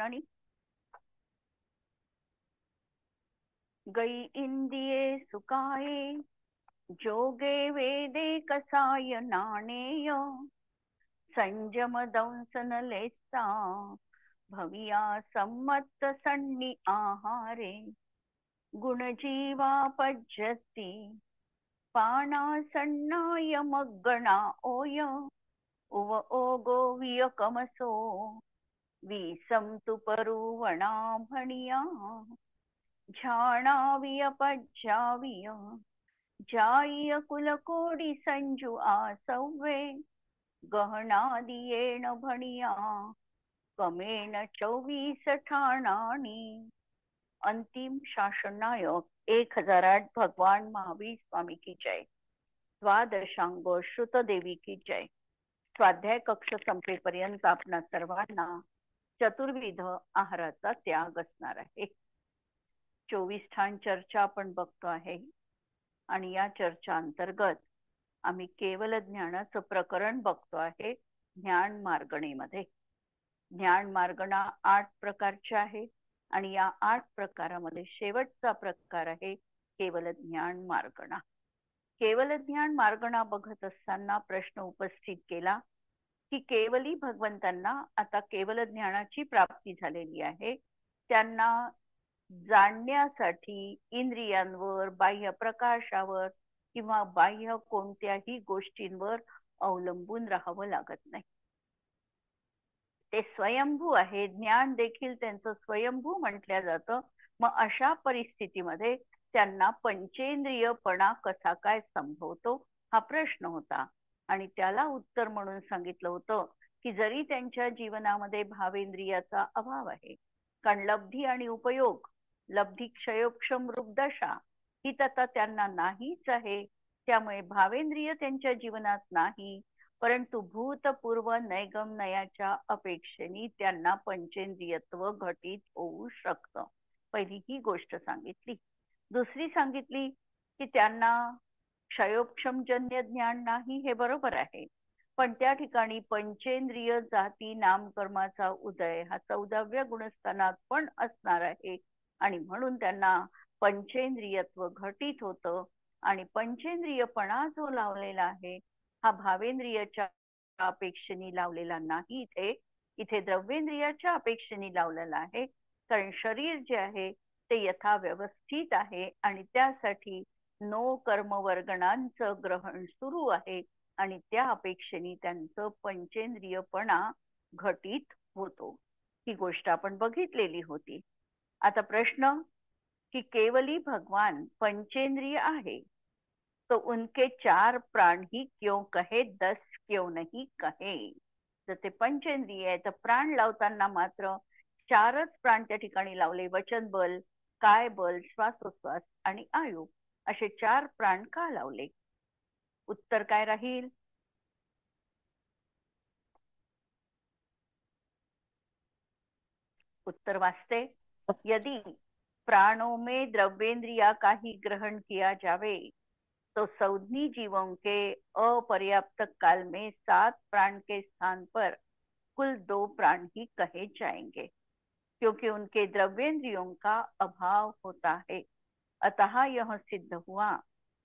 कृष्णानी. गई इंदिये सुकाये, जोगे वेदे कसाय नाणेय, संजम दंसन लेसा, भविया सम्मत सन्नी आहारे, गुणजीवा पज्जती, पाना सन्नाय मग्गणा ओय, उव ओगो वियकमसो, वीसम तु परुवणा भणिया, झाणाविय पज्जाविय, जाईय कुलकोडी संजू आसव्वे, गहनादियेण भणिया, कमेण 24 ठाणाणी. अंतिम शासन नायक 1008 भगवान महावीर स्वामी की जय. द्वादशांग श्रुतदेवी की जय. स्वाध्याय कक्ष संपेपर्यंत आपणा सर्वांना चतुर्विध आहाराचा त्याग असणार आहे. 24 ठाण चर्चा आपण बघतो आहे आणि या चर्चा अंतर्गत आम्ही केवल ज्ञानाचं प्रकरण बघतो आहे. ज्ञान मार्गणेमध्ये ज्ञान मार्गणा 8 प्रकारचे आहे आणि या 8 प्रकारामध्ये शेवटचा प्रकार आहे केवल ज्ञान मार्गणा. केवल ज्ञान मार्गणा बघत असताना प्रश्न उपस्थित केला की केवली भगवंतांना आता केवल ज्ञानाची प्राप्ती झालेली आहे, त्यांना जाणण्यासाठी इंद्रियांवर, बाह्य प्रकाशावर किंवा बाह्य कोणत्याही गोष्टींवर अवलंबून राहावं लागत नाही. ते स्वयंभू आहे. ज्ञान देखील त्यांचं स्वयंभू म्हटलं जातं. मग अशा परिस्थितीमध्ये त्यांना पंचेंद्रियपणा कसा काय संभवतो हा प्रश्न होता आणि त्याला उत्तर म्हणून सांगितलं होतं की जरी त्यांच्या जीवनामध्ये भावेंद्रियाचा अभाव आहे, कारण लब्धी आणि उपयोग, लब्धी क्षयोक्षम रूपदशा ही तथा त्यांना नाहीच आहे, त्यामुळे भावेंद्रिय त्यांच्या जीवनात नाही, परंतु भूतपूर्व नैगमनयाच्या अपेक्षेने त्यांना पंचेंद्रियत्व घटित होऊ शकतं. पहिली ही गोष्ट सांगितली. दुसरी सांगितली की त्यांना क्षयोक्षमजन्य ज्ञान नाही, हे बरोबर आहे, पण त्या ठिकाणी पंचेंद्रिय जाती नामकर्माचा उदय हा 14व्या गुणस्थानात पण असणार आहे आणि म्हणून त्यांना पंचेंद्रियत्व घटित होतं. आणि पंचेंद्रियपणा जो लावलेला आहे हा भावेंद्रियाच्या अपेक्षेने लावलेला नाही, इथे द्रव्येंद्रियाच्या अपेक्षेने लावलेला आहे. कारण शरीर जे आहे ते यथा व्यवस्थित आहे आणि त्यासाठी नो कर्म वर्गणांचं ग्रहण सुरू आहे आणि त्या अपेक्षेने त्यांचं पंचेंद्रियपणा घटित होतो. ही गोष्ट आपण बघितलेली होती. आता प्रश्न कि केवली भगवान पंचेंद्रिय आहे तो उनके 4 प्राण ही क्यों कहे, 10 क्यों नहीं कहे. जर ते पंचेंद्रिय आहे तर प्राण लावताना मात्र 4च प्राण त्या ठिकाणी लावले. वचन बल, काय बल, श्वासोश्वास आणि आयु असे 4 प्राण का लावले? उत्तर काय राहील? उत्तर वाचते. यदि प्राणों में द्रव्येंद्रिया का ही ग्रहण किया जावे तो सौधनी जीवों के अपर्याप्त काल में 7 प्राण के स्थान पर कुल 2 प्राण ही कहे जाएंगे, क्योंकि उनके द्रव्येंद्रियों का अभाव होता है. अतः यह सिद्ध हुआ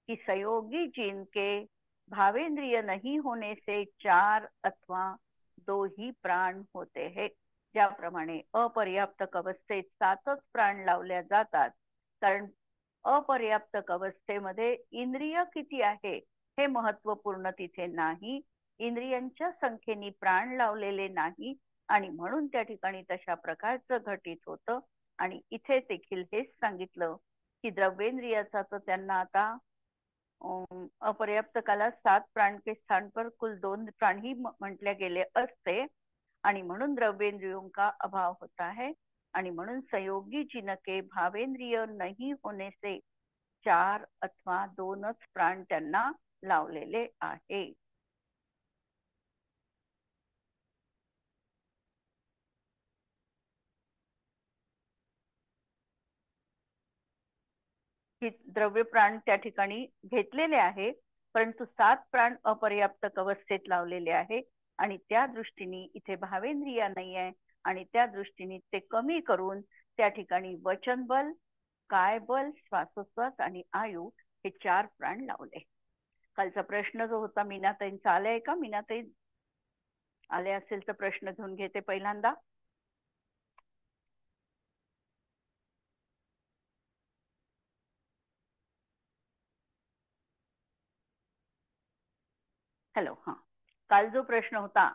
कि सहयोगी जीन के भावेंद्रिय नहीं होने से 4 अथवा 2 ही प्राण होते हैं. ज्याप्रमाणे अपर्याप्तक अवस्थेत 7च प्राण लावल्या जातात, कारण अपर्याप्तक अवस्थेमध्ये इंद्रिय किती आहे हे महत्वपूर्ण तिथे नाही, इंद्रियांच्या संख्येने प्राण लावलेले नाही आणि म्हणून त्या ठिकाणी तशा प्रकारचं घटित होतं. आणि इथे देखील हेच सांगितलं की द्रव्येंद्रियाचा तर त्यांना आता अपर्याप्तकाला 7 प्राण के स्थान पर कुल 2 प्राण ही म्हटले गेले असते आणि म्हणून द्रव्येंद्रियों का अभाव होता है आणि म्हणून संयोगी जिनके भावेंद्रिय नहीं होने से 4 अथवा 2च प्राण त्यांना लावलेले आहे. द्रव्य प्राण त्या ठिकाणी घेतलेले आहे, परंतु 7 प्राण अपर्याप्तक अवस्थेत लावलेले आहे आणि त्या दृष्टीने इथे भावेंद्रिय नाही आहे आणि त्या दृष्टीने ते कमी करून त्या ठिकाणी वचन बल, काय बल, श्वासोच्छ्वास आणि आयु हे 4 प्राण लावले. कालचा प्रश्न जो होता मीनाताईंचा आलाय का? मीनाताई आले असेल तर प्रश्न घेऊन घेते पहिल्यांदा. हॅलो. हा, काल जो प्रश्न होता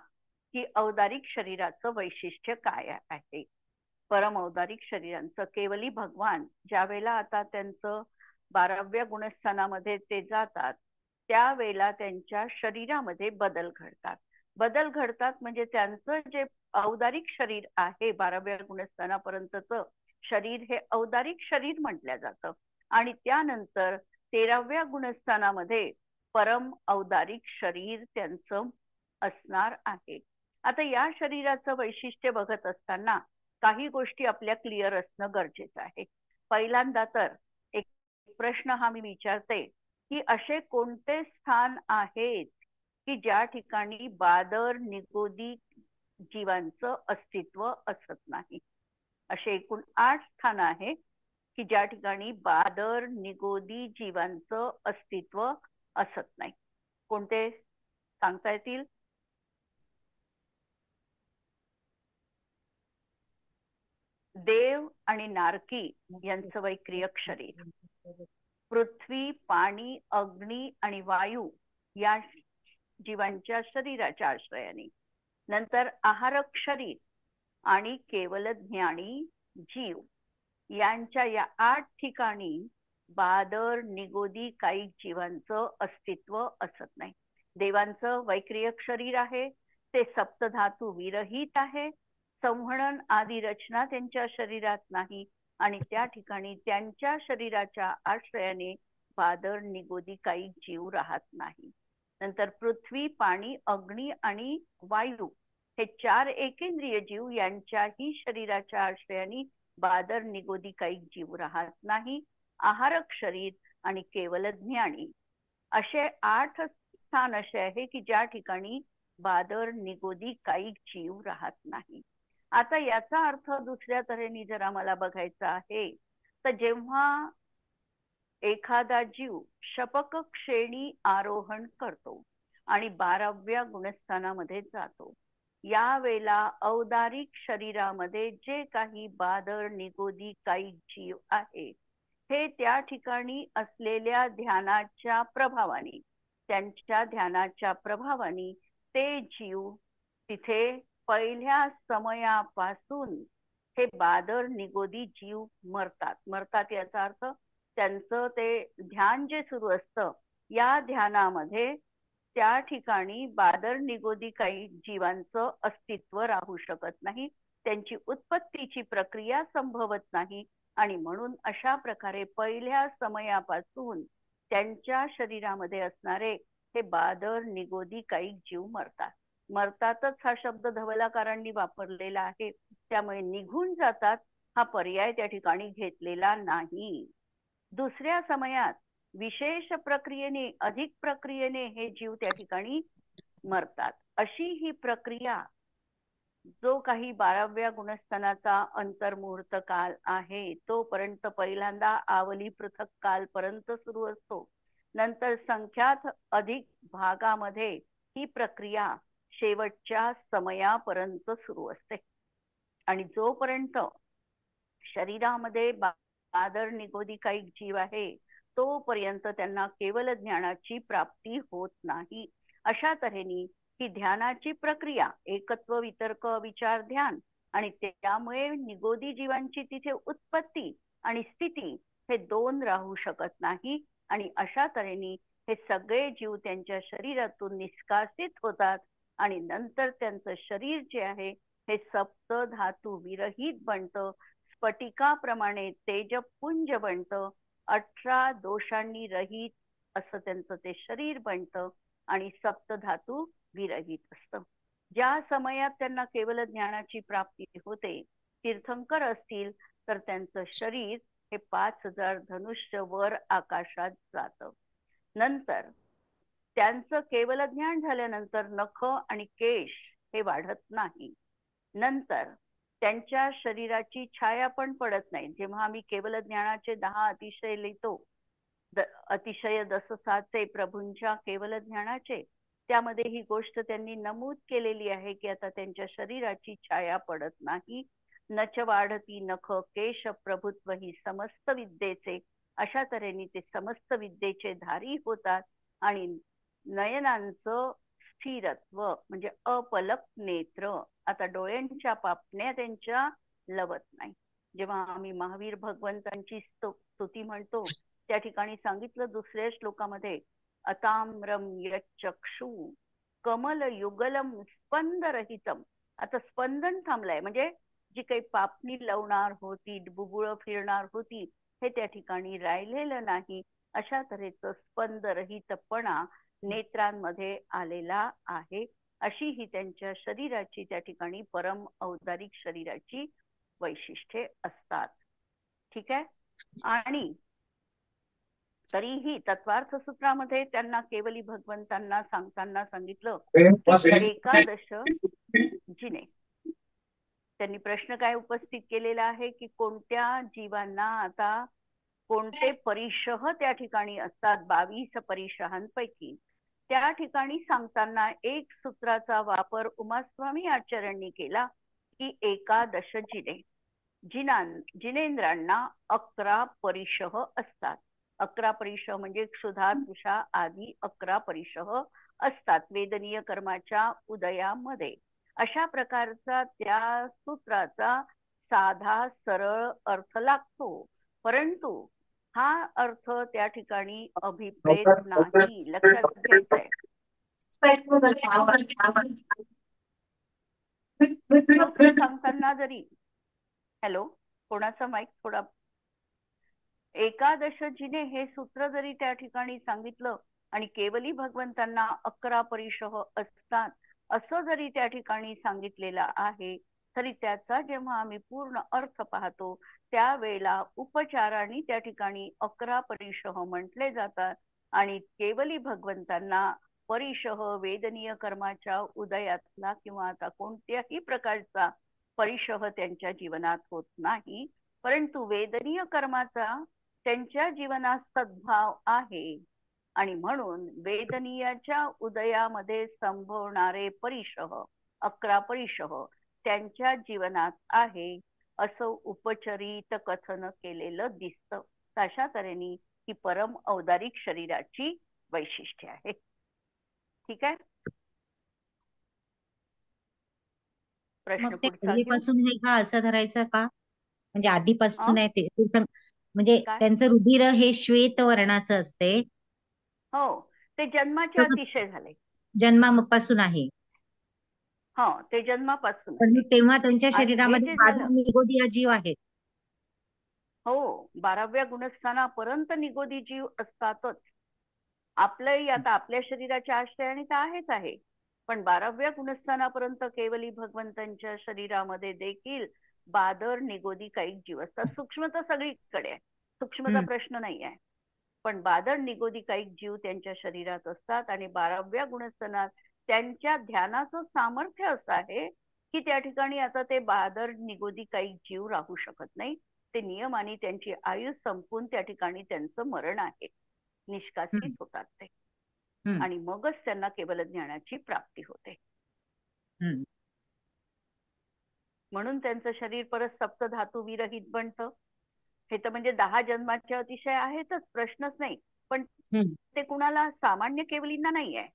की औदारिक शरीराचं वैशिष्ट्य काय आहे? परम औदारिक शरीरांचं केवली भगवान ज्या वेळेला आता त्यांचं 12व्या गुणस्थानामध्ये ते जातात त्यावेळेला त्यांच्या शरीरामध्ये बदल घडतात. बदल घडतात म्हणजे त्यांचं जे औदारिक शरीर आहे 12व्या गुणस्थानापर्यंतचं शरीर हे औदारिक शरीर म्हटलं जातं आणि त्यानंतर 13व्या गुणस्थानामध्ये परम औदारिक शरीर त्यांचं असणार आहे. आता या शरीराचं वैशिष्ट्य बघत असताना काही गोष्टी आपल्या क्लिअर असणं गरजेचं आहे. पहिल्यांदा तर एक प्रश्न हा मी विचारते की असे कोणते स्थान आहेत की ज्या ठिकाणी बादर निगोदी जीवांचं अस्तित्व असत नाही? असे एकूण 8 स्थान आहे की ज्या ठिकाणी बादर निगोदी जीवांचं अस्तित्व असत नाही. कोणते सांगता येतील? देव आणि नारकी यांचं वैक्रियक शरीर, पृथ्वी, पाणी, अग्नी आणि वायू या जीवांच्या शरीराच्या आश्रयाने, नंतर आहारक शरीर आणि केवल ज्ञानी जीव यांच्या या 8 ठिकाणी बादर निगोदी काही जीवांचं अस्तित्व असत नाही. देवांचं वैक्रियक शरीर आहे, ते सप्तधातू विरहित आहे, संहनन आदी रचना त्यांच्या शरीरात नाही आणि त्या ठिकाणी त्यांच्या शरीराच्या आश्रयाने बादर निगोदी काही जीव राहत नाही. नंतर पृथ्वी, पाणी, अग्नी आणि वायू हे 4 एकेंद्रिय जीव यांच्याही शरीराच्या आश्रयाने बादर निगोदी काही जीव राहत नाही. आहारक शरीर आणि केवल ज्ञानी असे 8 स्थान असे आहे की ज्या ठिकाणी बादर निगोदी काही जीव राहत नाही. आता याचा अर्थ दुसऱ्या तऱ्हेने जर आम्हाला बघायचा आहे तर जेव्हा एखादा जीव शपक श्रेणी आरोहण करतो आणि 12व्या गुणस्थानामध्ये जातो, या वेळेला औदारिक शरीरामध्ये जे काही बादर निगोदी काही जीव आहे हे त्या ठिकाणी असलेल्या ध्यानाच्या प्रभावाने, त्यांच्या ध्यानाच्या प्रभावाने ते जीव तिथे पहिल्या समयापासून हे बादर निगोदी जीव मरतात याचा अर्थ त्यांचं ते ध्यान जे सुरू असतं या ध्यानामध्ये त्या ठिकाणी बादर निगोदी काही जीवांचं अस्तित्व राहू शकत नाही, त्यांची उत्पत्तीची प्रक्रिया संभवत नाही आणि म्हणून अशा प्रकारे पहिल्या समयापासून त्यांच्या शरीरामध्ये असणारे हे बादर निगोदी काही जीव मरतातच हा शब्द धवलाकारांनी वापरलेला आहे, त्यामुळे निघून जातात हा पर्याय त्या ठिकाणी घेतलेला नाही. दुसऱ्या समयात विशेष प्रक्रियेने, अधिक प्रक्रियेने हे जीव त्या ठिकाणी मरतात. अशी ही प्रक्रिया जो काही 12व्या गुणस्थानाचा अंतर्मुहूर्त काल आहे तोपर्यंत पहिल्यांदा आवली पृथक कालपर्यंत सुरू असतो, नंतर संख्यात अधिक भागामध्ये ही प्रक्रिया शेवटच्या समयापर्यंत सुरू असते आणि जोपर्यंत शरीरामध्ये बादर निगोदी काही जीव आहे तोपर्यंत त्यांना केवल ज्ञानाची प्राप्ती होत नाही. अशा तऱ्हेने ही ध्यानाची प्रक्रिया एकत्व, वितर्क, विचार, ध्यान आणि त्यामुळे निगोदी जीवांची तिथे उत्पत्ती आणि स्थिती हे 2 राहू शकत नाही आणि अशा तऱ्हेने हे सगळे जीव त्यांच्या शरीरातून निष्कासित होतात आणि नंतर त्यांचं शरीर जे आहे हे सप्त धातू विरहित बनतं, स्फटिकाप्रमाणे तेजपुंज बनतं, 18 दोषांनी रहित असं त्यांचं ते शरीर बनतं आणि सप्तधातू विरहित असतं. ज्या समयात त्यांना केवल ज्ञानाची प्राप्ती होते, तीर्थंकर असतील तर त्यांचं शरीर हे 5000 धनुष्य वर आकाशात जातं. नंतर त्यांचं केवल ज्ञान झाल्यानंतर नख आणि केश हे वाढत नाही. नंतर त्यांच्या शरीराची छाया पण पडत नाही. जेव्हा आम्ही केवल ज्ञानाचे 10 अतिशय लिहितो, अतिशय दससाचे प्रभूंच्या केवल ज्ञानाचे, त्यामध्ये ही गोष्ट त्यांनी नमूद केलेली आहे की आता त्यांच्या शरीराची छाया पडत नाही. नच वाढती नख केश प्रभुत्व ही समस्त विद्येचे, अशा तऱ्हेने ते समस्त विद्येचे धारी होतात आणि नयनांचं स्थिरत्व म्हणजे अपलक नेत्र, आता डोळ्यांच्या पापण्या त्यांच्या लवत नाही. जेव्हा आम्ही महावीर भगवंतांची स्तुती म्हणतो त्या ठिकाणी सांगितलं दुसऱ्या श्लोकामध्ये, अताम्रम यच्चक्षु कमल युगलम स्पंदरहितम. आता स्पंदन थांबलंय, म्हणजे जी काही पापणी लवणार होती, बुबुळ फिरणार होती, हे त्या ठिकाणी राहिलेलं नाही. अशा तऱ्हेचं स्पंदरहितपणा नेत्रांमध्ये आलेला आहे. अशी ही त्यांच्या शरीराची त्या ठिकाणी परम औदारिक शरीराची वैशिष्ट्ये असतात. ठीक आहे. आणि तरीही तत्वार्थ सूत्रामध्ये त्यांना केवली भगवंतांना सांगताना सांगितलं की एकादश जिने. त्यांनी प्रश्न काय उपस्थित केलेला आहे की कोणत्या जीवांना आता कोणते परिशह त्या ठिकाणी असतात, 22 परिशहांपैकी त्या ठिकाणी सांगताना एक सूत्राचा वापर उमास्वामी आचार्यांनी केला की एकादश जिने. जिनेंद्रांना 11 परिशह असतात. 11 परिशह म्हणजे क्षुधा तृषा आदी 11 परिशह असतात वेदनीय कर्माच्या उदयामध्ये. अशा प्रकारचा त्या सूत्राचा साधा सरळ अर्थ लागतो, परंतु हा अर्थ त्या ठिकाणी अभिप्रेत नाही, लक्षात घ्यायचंय. सांगताना जरी हॅलो, कोणाचा माईक थोडा. एकादश जिने हे सूत्र जरी त्या ठिकाणी सांगितलं आणि केवली भगवंतांना 11 परिशह असतात असं जरी त्या ठिकाणी सांगितलेलं आहे, तरी त्याचा जेव्हा आम्ही पूर्ण अर्थ पाहतो त्यावेळेला उपचाराने त्या ठिकाणी 11 परिशह म्हटले जातात आणि केवली भगवंतांना परिशह वेदनीय कर्माच्या उदयातला किंवा आता कोणत्याही प्रकारचा परिशह त्यांच्या जीवनात होत नाही, परंतु वेदनीय कर्माचा त्यांच्या जीवनात सद्भाव आहे आणि म्हणून वेदनीयाच्या उदयामध्ये संभवणारे परिशह 11 परिशह त्यांच्या जीवनात आहे असं उपचरित कथन केलेलं दिसतं. अशा तऱ्हेने ही परम औदारिक शरीराची वैशिष्ट्ये आहे. ठीक आहे. प्रश्न पुढचा आधीपासून आहे का असं धरायचं का, म्हणजे आधीपासून आहे ते म्हणजे त्यांचं रुधिर हे श्वेत वर्णाचं असते. हो, ते जन्माचे अतिशय झाले, जन्मापासून आहे. हो, ते जन्मापासून पण तेव्हा त्यांच्या शरीरामध्ये 12 निगोदी जीव आहेत. हो, 12व्या गुणस्थानापर्यंत निगोदी जीव असतातच. आपलंही आता आपल्या शरीराच्या आश्रयाने तर आहेच आहे, पण 12व्या गुणस्थानापर्यंत केवली भगवंतांच्या शरीरामध्ये देखील 12 निगोदी काही जीव असतात. सूक्ष्म तर सगळीकडे आहे, सूक्ष्मचा प्रश्न नाही आहे, पण 12 निगोदी काही जीव त्यांच्या शरीरात असतात आणि 12व्या गुणस्थानात त्यांच्या ध्यानाचं सामर्थ्य असं आहे की त्या ठिकाणी आता ते 12 निगोदी काही जीव राहू शकत नाही. ते नियमाने त्यांची आयु संपून त्या ठिकाणी त्यांचं मरण आहे, निष्कासित होतात ते, आणि मगच त्यांना केवल ज्ञानाची प्राप्ती होते. म्हणून त्यांचं शरीर परत सप्त धातू विरहित बनतं. हे तर म्हणजे 10 जन्माचे अतिशय आहेतच, प्रश्नच नाही, पण ते कुणाला सामान्य केवलींना नाही आहे.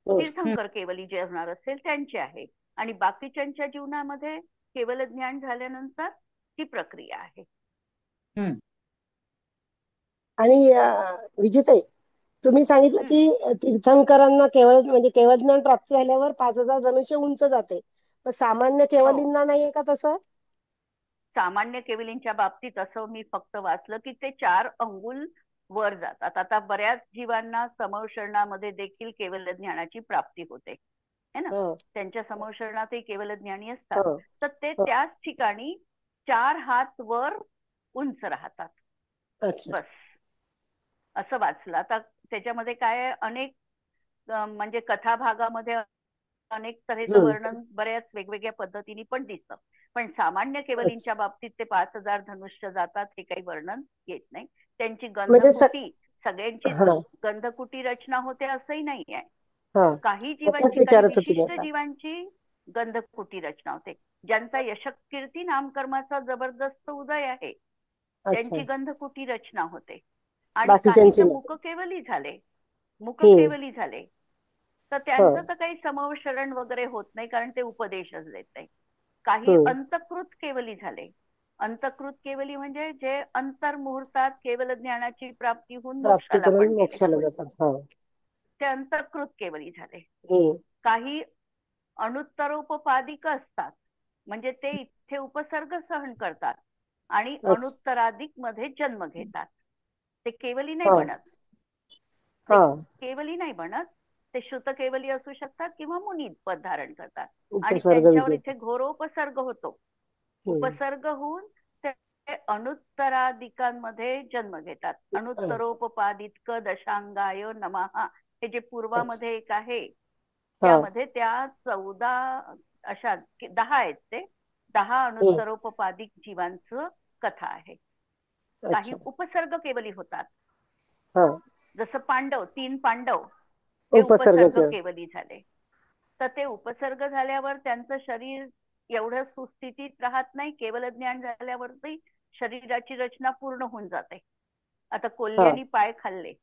तीर्थंकर केवली जे होणार असेल त्यांचे आहे, आणि बाकीच्यांच्या जीवनामध्ये केवल ज्ञान झाल्यानंतर ती प्रक्रिया आहे. आणि विजिताई, तुम्ही सांगितलं की तीर्थंकरांना केवळ म्हणजे केवळ ज्ञान प्राप्त झाल्यावर 5000 धनुष्य उंच जाते, पण सामान्य केवलींना नाहीये का तसं? सामान्य केवलींच्या बाबतीत असं मी फक्त वाचलं की ते 4 अंगुल वर जातात. आता बऱ्याच जीवांना समवशरणामध्ये देखील केवल ज्ञानाची प्राप्ती होते है ना, त्यांच्या समवशरणातही केवल ज्ञानी असतात, तर ते त्याच ठिकाणी 4 हात वर उंच राहतात. बस असं वाचलं. आता त्याच्यामध्ये काय अनेक म्हणजे कथा भागामध्ये अनेक तऱ्हेचं वर्णन बऱ्याच वेगवेगळ्या पद्धतीने पण दिसतं. पण सामान्य केवलींच्या बाबतीत ते 5,000 धनुष्य जातात हे काही वर्णन येत नाही. त्यांची गंधकुटी सगळ्यांची गंधकुटी रचना होते असंही नाही आहे. काही जीवांची, काही विशिष्ट जीवांची गंधकुटी रचना होते. ज्यांचा यशकीर्ती नामकर्माचा जबरदस्त उदय आहे त्यांची गंधकुटी रचना होते. आणि काहींचे मुख केवली झाले तर त्यांचं तर काही समवशरण वगैरे होत नाही, कारण ते उपदेशच देत नाही. काही अंतकृत केवली झाले. अंतकृत केवली म्हणजे जे अंतर्मुहूर्तात केवल ज्ञानाची प्राप्ती होऊन मोक्षाला पण गेले, ते अंतकृत केवली झाले. काही अनुत्तरोपपादिक असतात, म्हणजे ते इथे उपसर्ग सहन करतात आणि अनुत्तराधिक मध्ये जन्म घेतात. ते केवली नाही बनत. ते श्रुत केवली असू शकतात किंवा मुनी पद धारण करतात आणि त्यांच्यावर इथे घोरोपसर्ग होतो. उपसर्ग होऊन ते अनुत्तराधिकांमध्ये जन्म घेतात. अनुत्तरोपपादित दशांगाय नमः हे जे पूर्वामध्ये एक आहे त्यामध्ये त्या 14 अशा 10 आहेत. ते 10 अनुत्तरोपपादिक जीवांचं कथा आहे. काही उपसर्ग केवली होतात, जसं 3 पांडव ते उपसर्ग केवली झाले. तर ते उपसर्ग झाल्यावर त्यांचं शरीर एवढं सुस्थितीत राहत नाही. केवल ज्ञान झाल्यावरती शरीराची रचना पूर्ण होऊन जाते. आता कोल्ह्यांनी पाय खाल्ले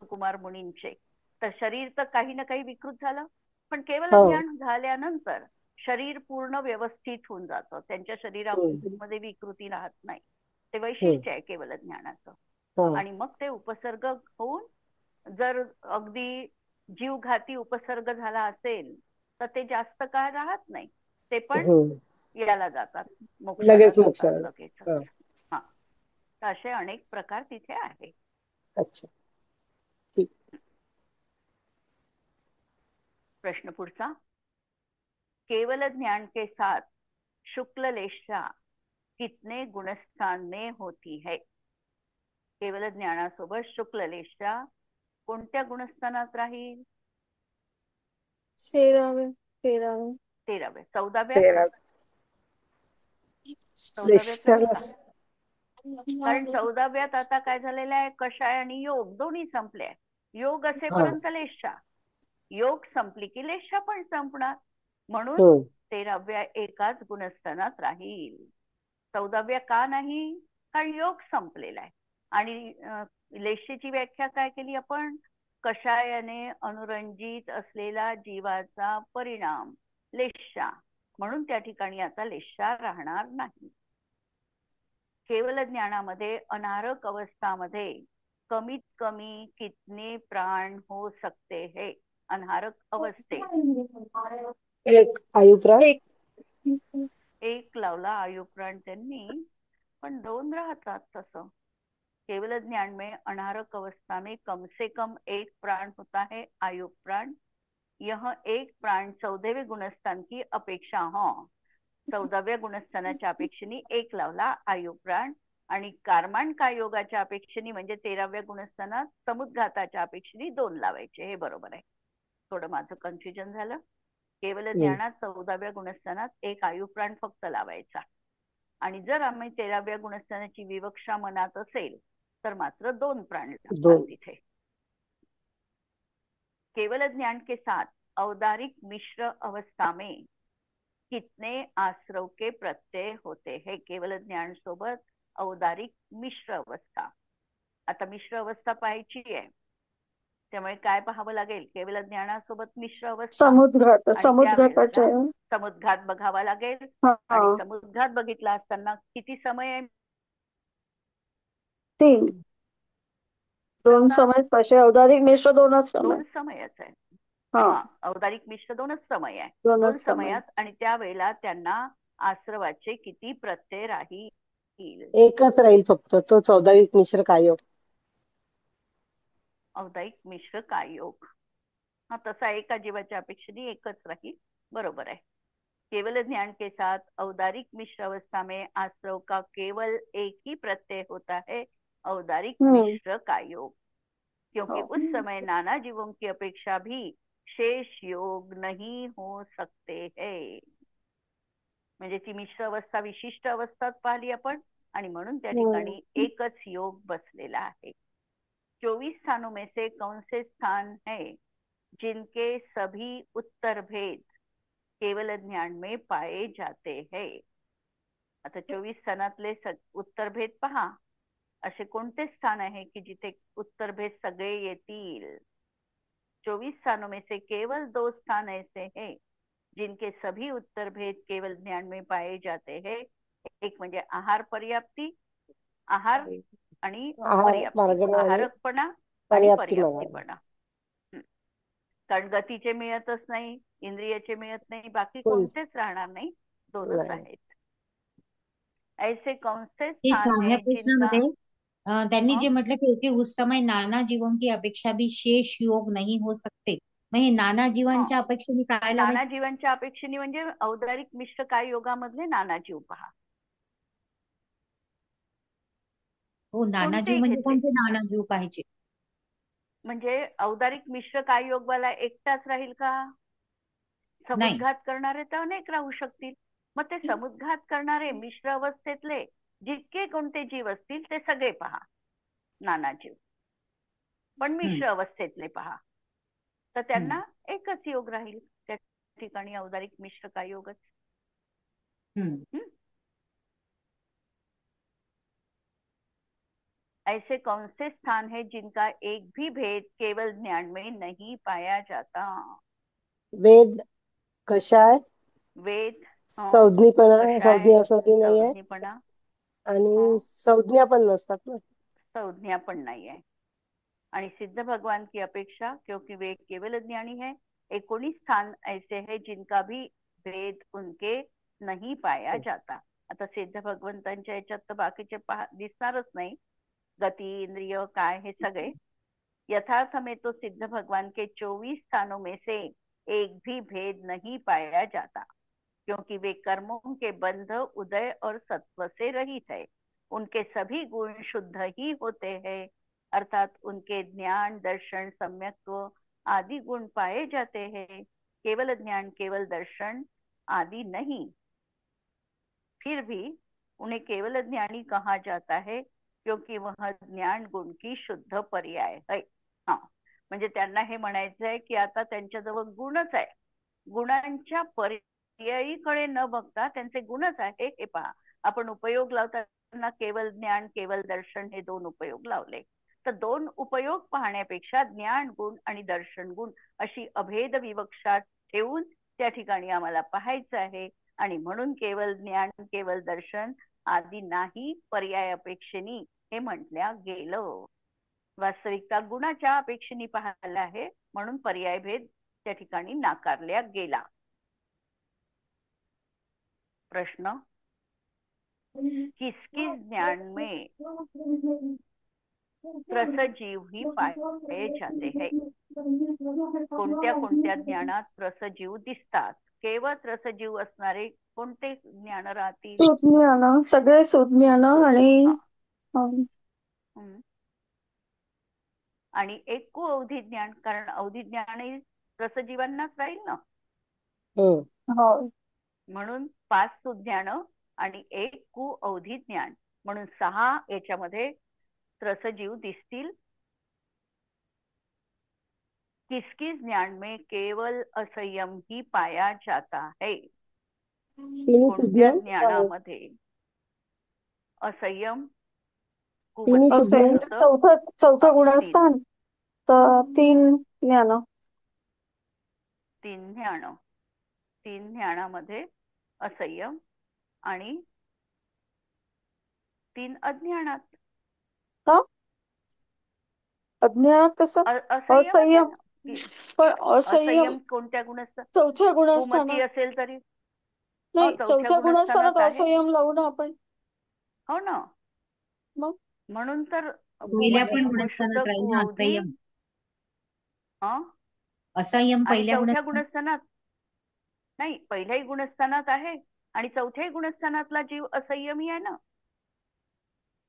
कुमार मुनींचे, तर शरीर तर काही ना काही विकृत झालं, पण केवल ज्ञान झाल्यानंतर शरीर पूर्ण व्यवस्थित होऊन जातं. त्यांच्या शरीरामध्ये विकृती राहत नाही. ते वैशिष्ट्य आहे केवल ज्ञानाचं. आणि मग ते उपसर्ग होऊन जर अगदी जीवघाती उपसर्ग झाला असेल तर ते जास्त काळ राहत नाही. ते पण याला जातात, मोक्षाला जातात लगेच. हा, असे अनेक प्रकार तिथे आहे. प्रश्न पुढचा. केवल ज्ञान के साथ शुक्ल लेशा कितने गुणस्थाने होती है? केवल ज्ञानासोबत शुक्ल लेशा कोणत्या गुणस्थानात राहील? 13वे. 14व्या कारण 14व्यात आता काय झालेलं आहे, कषाय आणि योग दोन्ही संपले. योग असेपर्यंत लेशा, योग संपली की लेशा पण संपणार, म्हणून 13व्या एकाच गुणस्थानात राहील. 14व्या का नाही? कारण योग संपलेला आहे. आणि लेशेची व्याख्या काय केली आपण? कषायाने अनुरंजित असलेला जीवाचा परिणाम लेशा, म्हणून त्या ठिकाणी आता लेशा राहणार नाही. केवल ज्ञानामध्ये अनारक अवस्थामध्ये कमीत कमी कितने प्राण हो सकते हैं? अनारक अवस्थेत एक आयुप्राण, एक लावला आयुप्राण त्यांनी, पण 2 राहतात. तसं केवल ज्ञान में अनारक अवस्था में कम से कम 1 प्राण होता है आयुप्राण. यह 1 प्राण 14वें गुणस्थान की अपेक्षा हो. 14व्या गुणस्थानाच्या अपेक्षेने 1 लावला आयुप्राण, आणि कार्माणकाय योगाच्या अपेक्षेने म्हणजे 13व्या गुणस्थानात समुद्घाताच्या अपेक्षेने 2 लावायचे. हे बरोबर आहे. थोडं माझं कन्फ्युजन झालं. केवल ज्ञानात 14व्या गुणस्थानात 1 आयुप्राण फक्त लावायचा, आणि जर आम्ही 13व्या गुणस्थानाची विवक्षा मनात असेल तर मात्र 2 प्राण लागतात तिथे. केवल ज्ञान के साथ औदारिक मिश्र अवस्था में कितने आश्रव के प्रत्यय होते हैं? केवल ज्ञान सोबत औदारिक मिश्र अवस्था. आता मिश्र अवस्था पाहायची आहे, त्यामुळे काय पाहावं लागेल? केवल ज्ञानासोबत मिश्र अवस्था, समुद्घात बघावा लागेल. आणि समुद्घात बघितला असताना किती समय आहे? 3. 2 समय तसे औदारिक मिश्र 2च समयच आहे. औदारिक मिश्र 2च समय आहे. 2 समयात, आणि त्यावेळेला त्यांना आश्रवाचे किती प्रत्यय राहील? एकच राहील फक्त, तो औदारिक मिश्र काय योग. औदारिक मिश्र काय योग, हा तसा एका जीवाच्या अपेक्षेने एकच राहील. बरोबर आहे. केवल ज्ञान के साथ औदारिक मिश्र अवस्था में आश्रव का केवल एक ही प्रत्यय होता है, औदारिक मिश्र का योग. क्योंकि उस समय नाना जीवों की अपेक्षा भी शेष योग नहीं हो सकते है. म्हणजे ती मिश्र अवस्था विशिष्ट अवस्थात पाहिली आपण आणि म्हणून त्या ठिकाणी एकच योग बसलेला आहे. 24 स्थानों में से कौन से स्थान है जिनके सभी उत्तर भेद केवल ज्ञान में पाए जाते हैं. आता 24 स्थानातले उत्तर भेद पहा. असे कोणते स्थान आहे की जिथे उत्तर भेद सगळे येतील. 24 स्थानों में से केवल 2 स्थान ऐसे हैं जिनके सभी उत्तर भेद केवल ज्ञान में पाए जाते हैं. एक म्हणजे आहार पर्याप्ती, आहार आणि पर्याप्ती, आहारकपणा आणि पर्याप्तीपणा. कारण गतीचे मिळतच नाही, इंद्रियाचे मिळत नाही, बाकी कोणतेच राहणार नाही, दोनच आहेत. ऐसे कौन से स्थान है जिनका त्यांनी जे म्हटलं की उस समय नाना जीवों की अपेक्षा भी शेष योग नहीं हो सकते. मग हे नाना जीवांच्या अपेक्षेने काय नाना लावायचं? जीवांच्या अपेक्षेने म्हणजे औदारिक मिश्र काय योगामधले नाना जीव पहा. हो, नाना जीव म्हणजे कोणते नाना जीव पाहिजे? म्हणजे औदारिक मिश्र काय योगवाला एकटाच राहील का? समुद्घात करणारे तर अनेक राहू शकतील. मग ते समुद्घात करणारे मिश्र अवस्थेतले जितके कोणते जीव असतील ते सगळे पहा नाना जीव, पण मिश्र अवस्थेतले पहा तर त्यांना एकच योग राहील. त्या ठिकाणी औदारिक मिश्र काय योगच. ऐसे कौन से स्थान है जिनका एक भी भेद केवल ज्ञान में नहीं पाया जाता. वेद कशाय, वेद संज्ञीपणा, संज्ञा नाही आहे आणि संज्ञा पण नसतात ना, संज्ञा पण नाही आहे. आणि सिद्ध भगवान की अपेक्षा क्योंकि वे केवल ज्ञानी है. 19 स्थान ऐसे है जिनका भी भेद उनके नहीं पाया जाता. आता सिद्ध भगवंतांच्या याच्यात तर बाकीचे दिसणारच नाही, गती इंद्रिय काय हे सगळे. यथार्थ में तो सिद्ध भगवान के 24 स्थानों में से एक भी भेद नहीं पाया जाता क्योंकि वे कर्मों के बंध उदय और सत्व से रहित है. उनके सभी गुण शुद्ध ही होते हैं, अर्थात उनके ज्ञान दर्शन सम्यक्त्व आदि गुण पाए जाते हैं. केवल ज्ञान केवल दर्शन आदि नहीं, फिर भी उन्हें केवल ज्ञानी कहा जाता है क्योंकि वह ज्ञान गुण की शुद्ध पर्याय है. हा, म्हणजे त्यांना हे म्हणायचं आहे की आता त्यांच्याजवळ गुणच आहे, गुणांच्या पर्यायीकडे न बघता त्यांचे गुणच आहे हे पहा. आपण उपयोग लावताना केवल ज्ञान केवल दर्शन हे 2 उपयोग लावले, तर 2 उपयोग पाहण्यापेक्षा ज्ञान गुण आणि दर्शन गुण अशी अभेद विवक्षा ठेवून त्या ठिकाणी आम्हाला पाहायचं आहे. आणि म्हणून केवल ज्ञान केवल दर्शन आदि नाही पर्याय अपेक्षेने हे म्हटल्या गेलं. वास्तविकता गुणाच्या अपेक्षेने पाहायला आहे म्हणून पर्याय भेद त्या ठिकाणी नाकारल्या गेला. प्रश्न, किस किस ज्ञान में रसजीव ही पाए जाते हैं. कोणत्या कोणत्या ज्ञानात रसजीव दिसतात. केवळ रसजीव असणारे कोणते ज्ञान राहतील. सुज्ञान, सगळे सुज्ञान आणि एक को अवधी ज्ञान, कारण अवधी ज्ञान रसजीवांनाच राहील ना. म्हणून 5 सुज्ञान आणि 1 कु अवधी ज्ञान म्हणून 6 याच्यामध्ये रसजीव दिसतील. किस किस ज्ञान में केवल असंयम ही पाया जाता है. कोणत्या ज्ञानामध्ये असंयम, चौथा गुणस्थान तर 3 ज्ञान, 3 ज्ञान, 3 ज्ञानामध्ये असंयम आणि 3 अज्ञानात. अज्ञानात कसं असंयम, पण असंयम कोणत्या गुणस्थानात. चौथ्या गुणस्थानात असेल तरी नाही, चौथ्या गुणस्थानात असंयम लावू ना आपण. हो ना, मग म्हणून तर असंयम चौथ्या गुणस्थानात नाही, पहिल्याही गुणस्थानात आहे आणि चौथ्याही गुणस्थानातला जीव असंयमी आहे ना.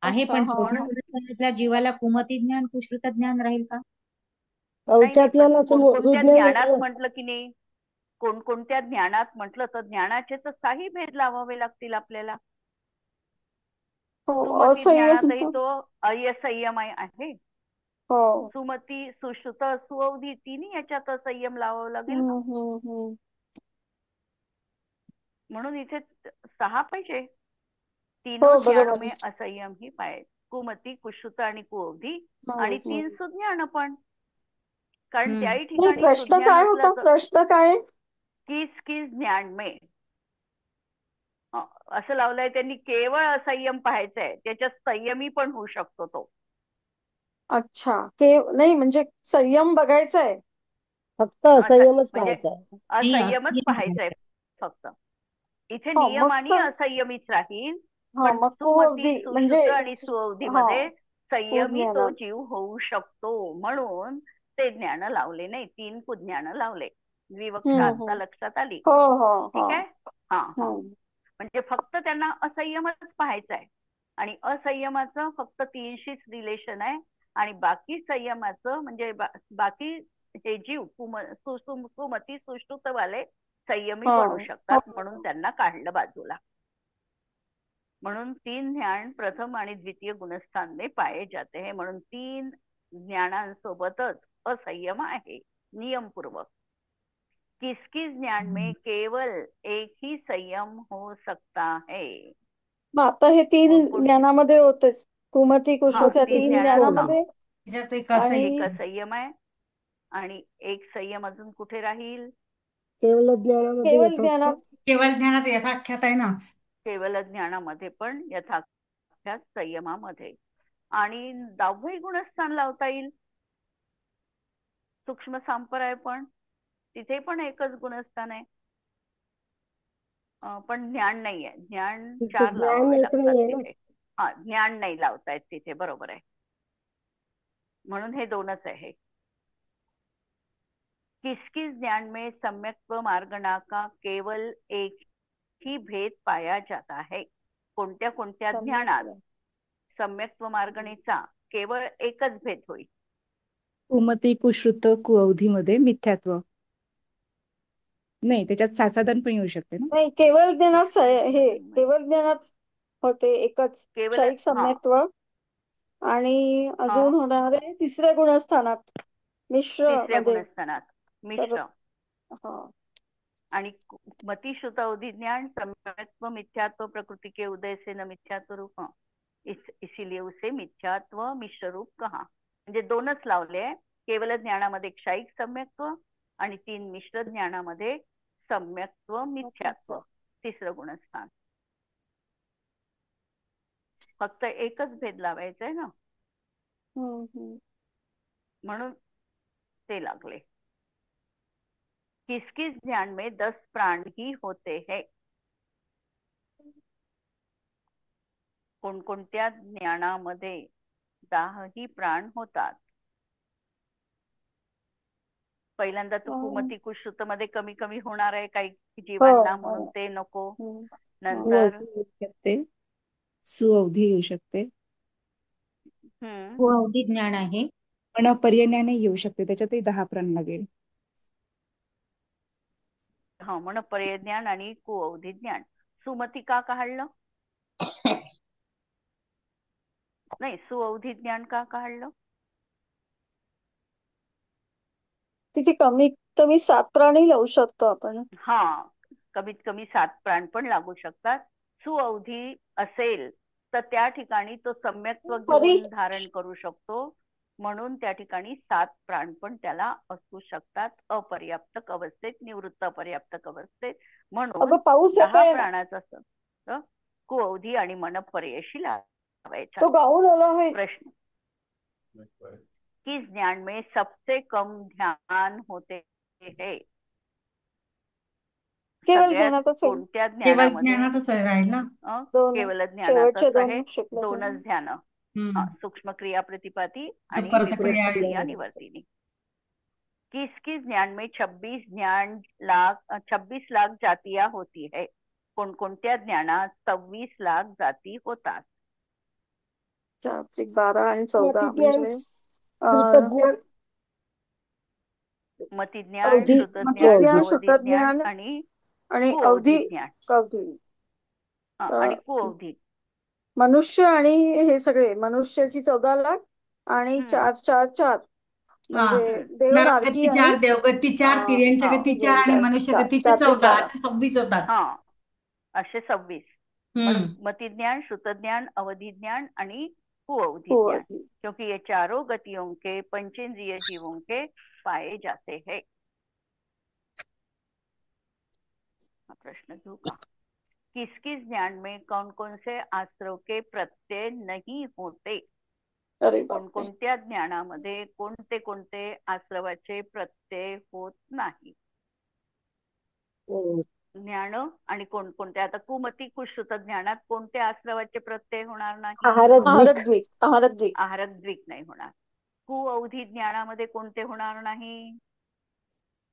आहे, पण चौथ्या गुणस्थानातल्या जीवाला कुमती ज्ञान कुश्रुत ज्ञान राहील का. नाही नाही, पण अवच्यातल्याला कोणकोणत्या सुज्ञान ज्ञानात वेगळं. म्हटलं की नाही, कोणकोणत्या ज्ञानात म्हटलं तर ज्ञानाचे तर काही भेद लावावे लागतील आपल्याला. हो सुमती असंयम ज्ञानातही तो असंयम आहे. हो. सुमती, सुश्रुत, सुअवधी तिन्ही याच्यात संयम लावावा लागेल ना. हम्म. म्हणून इथे 6 पाहिजे. तीनों हो ज्ञानों बरोबर में आहे. असंयम ही पाहिजे. कुमती, कुश्रुत आणि कुअवधी आणि 3 हम्म. सुज्ञान पण. कारण हम्म. त्याही नाही ठिकाणी प्रश्न सुज्ञान काय असलं होता, तर प्रश्न काय आहे? किस किस ज्ञान में असं लावलंय त्यांनी. केवळ असंयम पाहायचंय, त्याच्यात संयमी पण होऊ शकतो तो. अच्छा नाही म्हणजे संयम बघायचा आहे. फक्त असंयमच म्हणजे पाहायचा आहे. नाही असंयमच असंयम पाहायचंय पाहायचं. फक्त. इथे हो मग नियमाने तर असंयमीच राहील, हा पण मग सुमती, कुअवधी म्हणजे सुश्रुत आणि सुअवधी हा मध्ये संयमी तो कुज्ञानात. जीव होऊ शकतो. म्हणून ते ज्ञान लावले नाही, 3 कुज्ञान लावले. विवक्षा आता हम्म. लक्षात आली. हो हो हो. ठीक आहे. हा हा. हम्म. म्हणजे फक्त त्यांना असंयमच पाहायचं आहे आणि असंयमाचं फक्त 3शीच रिलेशन आहे. आणि बाकी संयमाचं म्हणजे बाकी हे जीव सुमती, सुश्रुत वाले संयमी हो बनू हो. शकतात, म्हणून त्यांना काढलं बाजूला. म्हणून 3 ज्ञान प्रथम आणि द्वितीय गुणस्थानने पाए जाते हैं. म्हणून 3 ज्ञानांसोबतच असंयम आहे नियमपूर्वक. किस किस ज्ञान में केवल एक ही संयम हो सकता है. मग आता हे 3 कोण कोण ज्ञानामध्ये होतेच. कुमती, हा कुश्रुत या 3 3 ज्ञानात ज्ञानामध्ये. त्याच्यात एक आणि एक असंयम. असंयम आहे आणि एक संयम अजून कुठे राहील. केवळ ज्ञानामध्ये केवळ यथार्थ. ज्ञानात. केवळ ज्ञानात यथाख्यात आहे ना. केवल ज्ञानामध्ये पण यथाख्यात संयमामध्ये. आणि 10वे गुणस्थान लावता येईल सूक्ष्म सांपराय पण. तिथे पण एकच गुणस्थान आहे, पण ज्ञान नाही आहे. ज्ञान तिथे 4 ज्ञान लावावे एक लागतात नाहीये ना. तिथे. हा, ज्ञान नाही लावतायत तिथे, बरोबर आहे. म्हणून हे 2च आहे. किस किस ज्ञान में सम्यक्त्व मार्गणा का केवल एक ही भेद पाया जाता है. कोणत्या कोणत्या ज्ञानात सम्यक. सम्यक्त्व मार्गणेचा केवळ एकच भेद होईल. कुमती, कुश्रुत, कुअवधीमध्ये मिथ्यात्व नाही, त्याच्यात सासाधन पण येऊ शकते ना. नाही केवळ ज्ञानात हे केवळ ज्ञानात होते एकच केवल क्षयिक हा सम्यक्त्व. आणि हा अजून होणार आहे 3ऱ्या गुणस्थानात मिश्र 3ऱ्या मध्ये. गुणस्थानात तर मिश्र. हा. आणि मती श्रुत अवधि ज्ञान सम्यक्त्व मिथ्यात्व प्रकृति के उदय से न मिथ्यात्व रूप इसीलिए उसे मिथ्यात्व मिश्र रूप कहा. म्हणजे 2च लावले. केवल ज्ञानामध्ये क्षयिक सम्यक्त्व आणि 3 मिश्र ज्ञानामध्ये सम्यक्त्व मिथ्यात्व 3रं गुणस्थान. फक्त एकच भेद लावायचा आहे ना, म्हणून ते लागले. किस किस ज्ञान में 10 प्राण ही होते हैं. कोणकोणत्या ज्ञानामध्ये 10 ही प्राण होतात. पहिल्यांदा तू कुमती, कुश्रुत मध्ये कमी कमी होणार आहे काही हो जीवांना, म्हणून हो. ते नको. नंतर कुअवधी येऊ शकते, सुअवधी येऊ शकते, कुअवधी ज्ञान आहे. पण पर्यज्ञाने येऊ शकते, त्याच्यातही 10 प्राण लागेल. हा, म्हण पर्यज्ञान आणि कुअवधी ज्ञान. सुमती का काढलं नाही, सुअवधी ज्ञान का काढलं. तिथे कमीत कमी 7 प्राणी लावू शकतो आपण. हा, कमीत कमी 7 प्राण पण लागू शकतात. सुअवधी असेल तर त्या ठिकाणी तो सम्यक्त्व परी घेऊन धारण करू शकतो, म्हणून त्या ठिकाणी 7 प्राण पण त्याला असू शकतात अपर्याप्तक अवस्थेत, निवृत्त अपर्याप्तक अवस्थेत. म्हणून अगं पाऊस 10 येतोय ना. प्राणाचा कुअवधी आणि मनपर्ययशी लावायचा. तो गाऊन आला आहे. प्रश्न, किस ज्ञान में सबसे कम ध्यान होते है. केवळ सगळ्यात ज्ञानातच आहे. कोणत्या केवळ ज्ञानामध्ये ज्ञानातच राहील ना. केवळ शेवटचे ज्ञानातच 2 आहे. शिकले. 2च ध्यान. सूक्ष्म क्रिया प्रतिपाती आणि परत विपरीत क्रिया क्रिया निवर्तिनी. किस किस ज्ञान में 26 लाख जातियां होती है. कोणकोणत्या ज्ञानात 26 लाख जाती होतात. 4 + 12 आणि 14 अतिज्ञान, म्हणजे तृतज्ञान, मतिज्ञान, अवधी श्रुतज्ञान, मतिज्ञान, अवधिज्ञान श्रुतज्ञान आणि आणि कुअवधी अवधी ज्ञान. कवधी. आणि तर कुअवधी. मनुष्य आणि हे सगळे मनुष्याची 14 लाख आणि 4 4 4 म्हणजे देव नारकी नरगती आणि 4, देवगती 4, तिर्यंच गती 4 आणि मनुष्य गतीचे 14 असे 26 होतात. हा, असे 26. म्हणून हम्म. मतिज्ञान, श्रुतज्ञान, अवधिज्ञान आणि कुअवधी ज्ञान. कुअवधी. क्योंकि ये चारों गतियों के पंचेंद्रिय जीवों के पाए जाते हैं. प्रश्न घेऊ का? किस किस ज्ञान में कौन कौन से आश्रव के प्रत्यय नहीं होते? अरे बापरे. कोणकोणत्या ज्ञानामध्ये कोणते कोणते आश्रवाचे प्रत्यय होत नाही? ज्ञान आणि कोणकोणते? आता कुमती कुश्रुत ज्ञानात कोणत्या आश्रवाचे प्रत्यय होणार नाही? आहारक आहारक द्विक. आहारक द्विक नाही होणार. कुअवधी ज्ञानामध्ये कोणते होणार नाही?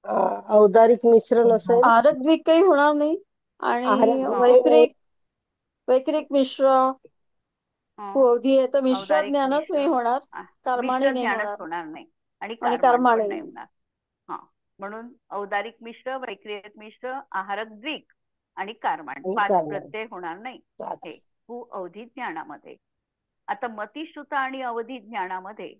औदारिक मिश्रण असेल. आहारक द्विक काही होणार नाही आणि वैक्रिक मिश्र कुअवधी आहे तर मिश्र ज्ञानच नाही होणार, कर्माणी नाही होणार नाही आणि कर्माणी कर्माणी नाही होणार. हा, म्हणून औदारिक मिश्र, वैक्रियक मिश्र, आहारक द्विक आणि कर्माण 5 प्रत्यय होणार नाही हे कुअवधी ज्ञानामध्ये. आता मतिश्रुत आणि अवधी ज्ञानामध्ये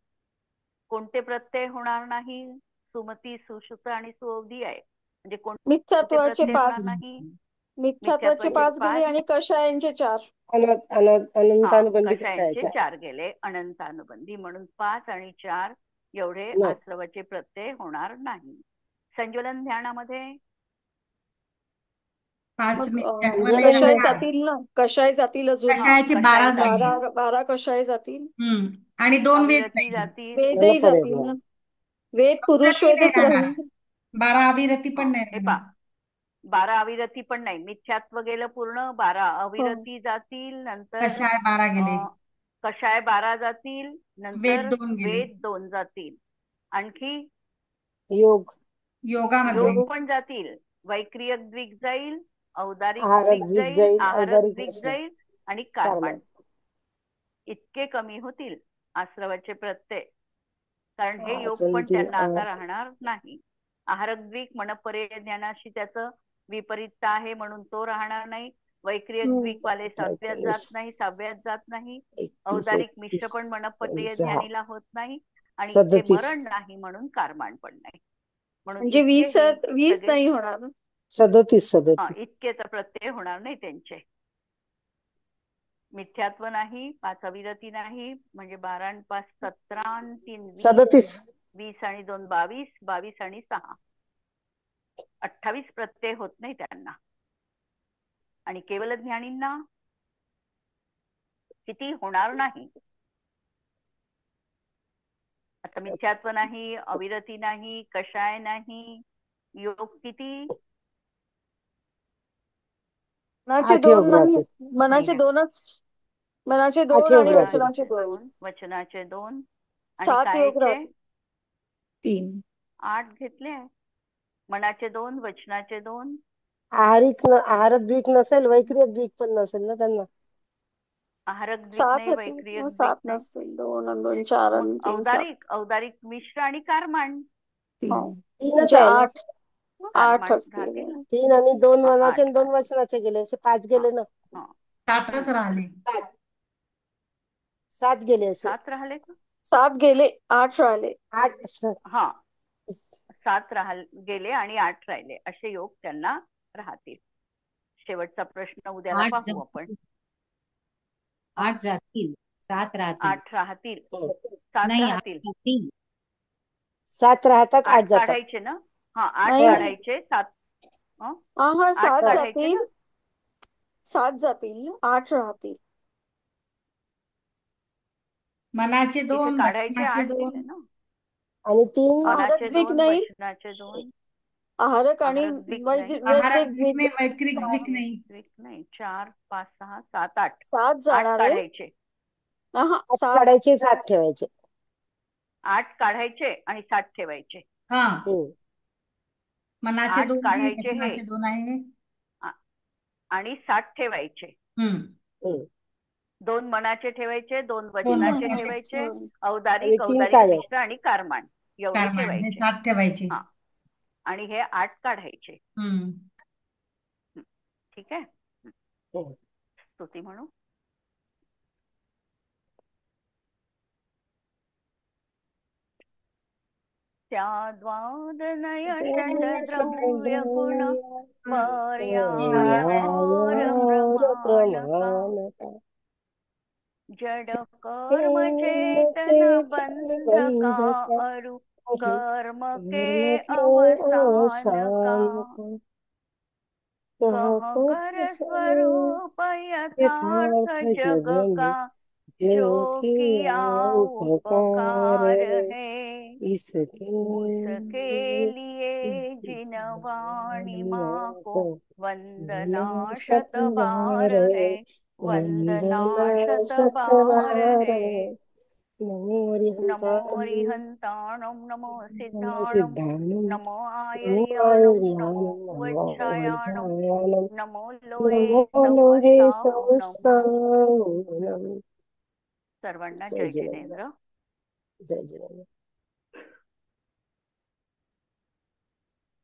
कोणते प्रत्यय होणार नाही? सुमती, सुश्रुत आणि सुअवधी आहे. म्हणजे कोणते मिथ्यात्वाचे प्रत्यय 5 होणार नाही? मिथ्यात्वाचे 5 गेले आणि कषायांचे 4 अनंतानुबंधी कषायांचे 4 गेले अनंतानुबंधी. म्हणून 5 आणि 4 एवढे आश्रवाचे प्रत्यय होणार नाही. संज्वलन ध्यानामध्ये 5 कषाय जातील अजून. कषायाचे 12 जातील. 12 कषाय जातील आणि 2 वेद जातील. वेदही जातील ना. वेद पुरुष वेदच राहील. 12 अविरती पण नाही. 12 अविरती पण नाही. मिथ्यात्व गेलं पूर्ण. 12 अविरती जातील. नंतर कषाय 12 गेले. कषाय 12 जातील. नंतर वेद 2 जातील. आणखी योगामध्ये योग पण जातील. वैक्रियक द्विक जाईल, औदारिक द्विक जाईल, आहारक द्विक जाईल आणि कर्माण. इतके कमी होतील आश्रवाचे प्रत्यय. कारण हे योग पण त्यांना आता राहणार नाही. आहारक द्विक मनपर्यय ज्ञानाशी त्याचं विपरीतता आहे म्हणून तो राहणार नाही. वैक्रियक द्विक वाले 7व्यात जात नाही, 6व्यात जात नाही. औदारिक मिश्र पण मनपर्यय ज्ञानीला होत नाही आणि इथे मरण नाही म्हणून कर्माण पण नाही. म्हणून 20 नाही होणार. 37 इतके तर प्रत्यय होणार नाही त्यांचे. मिथ्यात्व नाही, 5 अविरती नाही, म्हणजे 12 आणि 5 17 आणि 3 20, 20 आणि 2 22, 22 आणि 6 28 प्रत्यय होत नाही त्यांना. आणि केवल ज्ञानींना किती होणार नाही. आता मिथ्यात्व नाही, अविरती नाही, कषाय नाही, योग किती? मनाचे 2 नाही. मनाचे 2च. मनाचे 2 आणि वचनाचे 2. वचनाचे 2 आणि 7 योग कायचे 3. 8 घेतले. मनाचे 2, वचनाचे 2. आहारक द्विक नसेल, वैक्रियक द्विक पण नसेल ना त्यांना. आहारक द्विक नाही, वैक्रियक द्विक नसेल. 2 आणि 2 4 आणि 3 औदारिक मिश्र आणि कर्माण. 8 असतील. 3 आणि 2 मनाचे आणि 2 वचनाचे गेले. असे 5 गेले ना. 7च राहिले. 7 गेले असे. 7 राहिले का? 7 गेले, 8 राहिले. 7 गेले आणि 8 राहिले. असे योग त्यांना राहतील. शेवटचा प्रश्न उद्याला पाहू आपण. 8 जातील, 7 राहतील. 8 राहतील, 7 राहतील. 7 राहतात, 8 जातात. काढायचे ना. 8 काढायचे, 7 7 जातील. 7 जातील, 8 राहतील. मनाचे 2, वचनाचे 2 आणि 3 मनाचे 2, वचनाचे 2. आहारक आणि वैक्रिक द्विक नाही. 4 5 6 7 8. 7 जाणार काढायचे. 8 काढायचे, 7 ठेवायचे. 8 काढायचे आणि 7 ठेवायचे. मनाचे 2 काढायचे, वचनाचे 2 आहे आणि 7 ठेवायचे. 2 मनाचे ठेवायचे, 2 वचनाचे ठेवायचे, औदारिक मिश्र आणि कर्माण एवढे ठेवायचे. 7 ठेवायचे. आणि हे 8 काढायचे. ठीक आहे. स्तुती म्हणू. स्याद्वादनय षड्द्रव्य गुण पर्यायोर प्रमाणका जड कर्म चेतन बंधका अरु कर्म के अवसान का कह कर स्वरूप यथार्थ जग का जो किया उपकार है उसके लिए जिन वाणी माँ को वंदना शत बार है वंदना शत बार है. नमो अरिहंताणं नमो सिद्धाणं नमो आयर्याणं नमो वज्रायाणं नमो लोहे सहस्राणं. सर्वांना जय जिनेंद्र. जय जिनेंद्र.